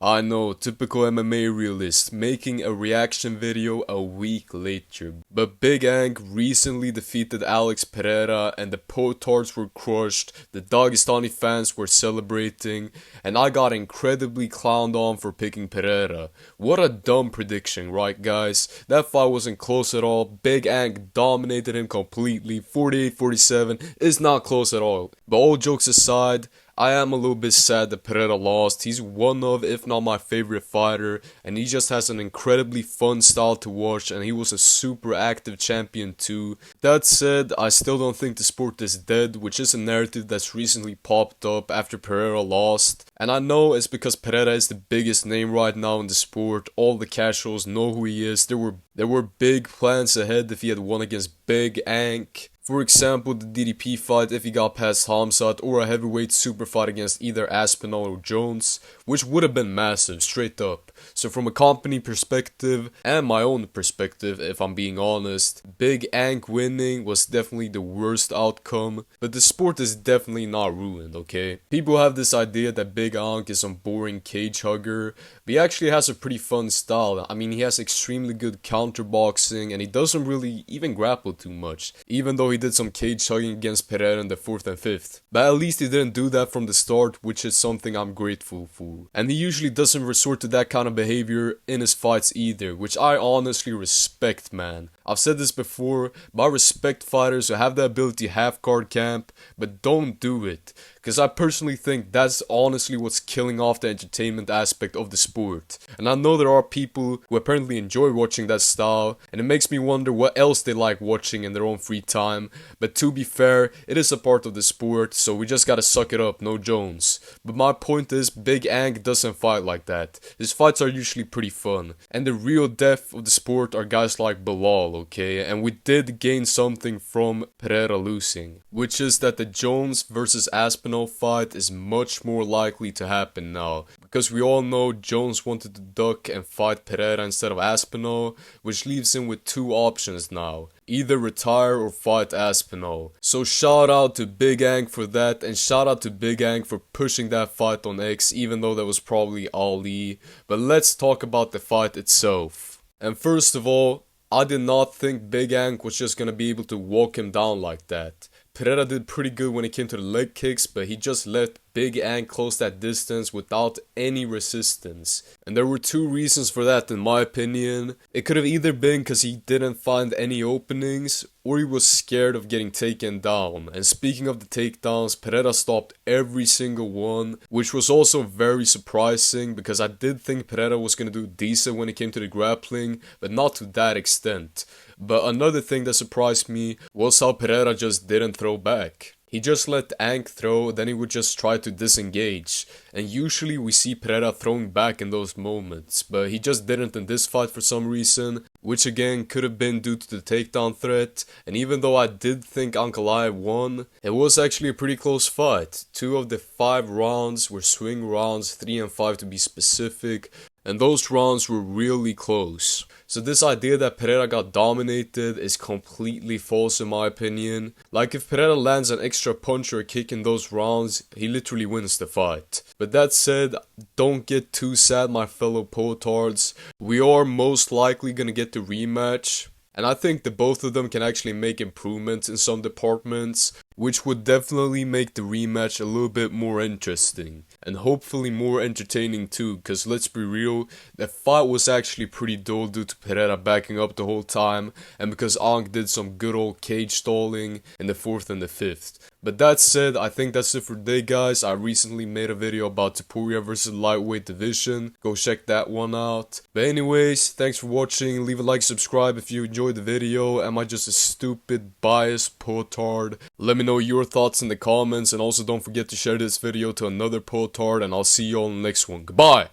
I know, typical MMA realist, making a reaction video a week later. But Big Ank recently defeated Alex Pereira and the potards were crushed, the Dagestani fans were celebrating, and I got incredibly clowned on for picking Pereira. What a dumb prediction, right guys? That fight wasn't close at all. Big Ank dominated him completely. 48-47 is not close at all. But all jokes aside, I am a little bit sad that Pereira lost. He's one of, if not my favorite fighter, and he just has an incredibly fun style to watch, and he was a super active champion too. That said, I still don't think the sport is dead, which is a narrative that's recently popped up after Pereira lost. And I know it's because Pereira is the biggest name right now in the sport. All the casuals know who he is. There were big plans ahead if he had won against Big Ank. For example, the DDP fight if he got past Hamzat, or a heavyweight super fight against either Aspinall or Jones, which would have been massive, straight up. So from a company perspective, and my own perspective if I'm being honest, Big Ank winning was definitely the worst outcome, but the sport is definitely not ruined, okay? People have this idea that Big Ank is some boring cage hugger, but he actually has a pretty fun style. I mean, he has extremely good counterboxing, and he doesn't really even grapple too much, even though he did some cage hugging against Pereira in the 4th and 5th. But at least he didn't do that from the start, which is something I'm grateful for. And he usually doesn't resort to that kind of behavior in his fights either, which I honestly respect, man. I've said this before, but I respect fighters who have the ability to half guard camp, but don't do it. Because I personally think that's honestly what's killing off the entertainment aspect of the sport. And I know there are people who apparently enjoy watching that style, and it makes me wonder what else they like watching in their own free time. But to be fair, it is a part of the sport, so we just gotta suck it up, no Jones. But my point is, Big Ank doesn't fight like that. His fights are usually pretty fun. And the real death of the sport are guys like Bilal, okay? And we did gain something from Pereira losing, which is that the Jones versus Aspinall fight is much more likely to happen now, because we all know Jones wanted to duck and fight Pereira instead of Aspinall, which leaves him with two options now: either retire or fight Aspinall. So shout out to Big Ank for that, and shout out to Big Ank for pushing that fight on X, even though that was probably Ali. But let's talk about the fight itself. And first of all, I did not think Big Ank was just gonna be able to walk him down like that. Pereira did pretty good when it came to the leg kicks, but he just let Big Ank close that distance without any resistance. And there were two reasons for that in my opinion. It could have either been because he didn't find any openings, or he was scared of getting taken down. And speaking of the takedowns, Pereira stopped every single one, which was also very surprising because I did think Pereira was going to do decent when it came to the grappling, but not to that extent. But another thing that surprised me was how Pereira just didn't throw back. He just let Ank throw, then he would just try to disengage. And usually we see Pereira throwing back in those moments, but he just didn't in this fight for some reason, which again could have been due to the takedown threat. And even though I did think Ankalaev won, it was actually a pretty close fight. 2 of the 5 rounds were swing rounds, 3 and 5 to be specific, and those rounds were really close. So this idea that Pereira got dominated is completely false in my opinion. Like, if Pereira lands an extra punch or a kick in those rounds, he literally wins the fight. But that said, don't get too sad, my fellow potards. We are most likely gonna get the rematch. And I think that both of them can actually make improvements in some departments, which would definitely make the rematch a little bit more interesting. And hopefully more entertaining too, because let's be real, the fight was actually pretty dull due to Pereira backing up the whole time, and because Ank did some good old cage stalling in the 4th and the 5th. But that said, I think that's it for today guys. I recently made a video about Topuria versus lightweight division. Go check that one out. But anyways, thanks for watching. Leave a like, subscribe if you enjoyed the video. Am I just a stupid, biased potard? Let me know your thoughts in the comments, and also don't forget to share this video to another potard, and I'll see you all in the next one. Goodbye!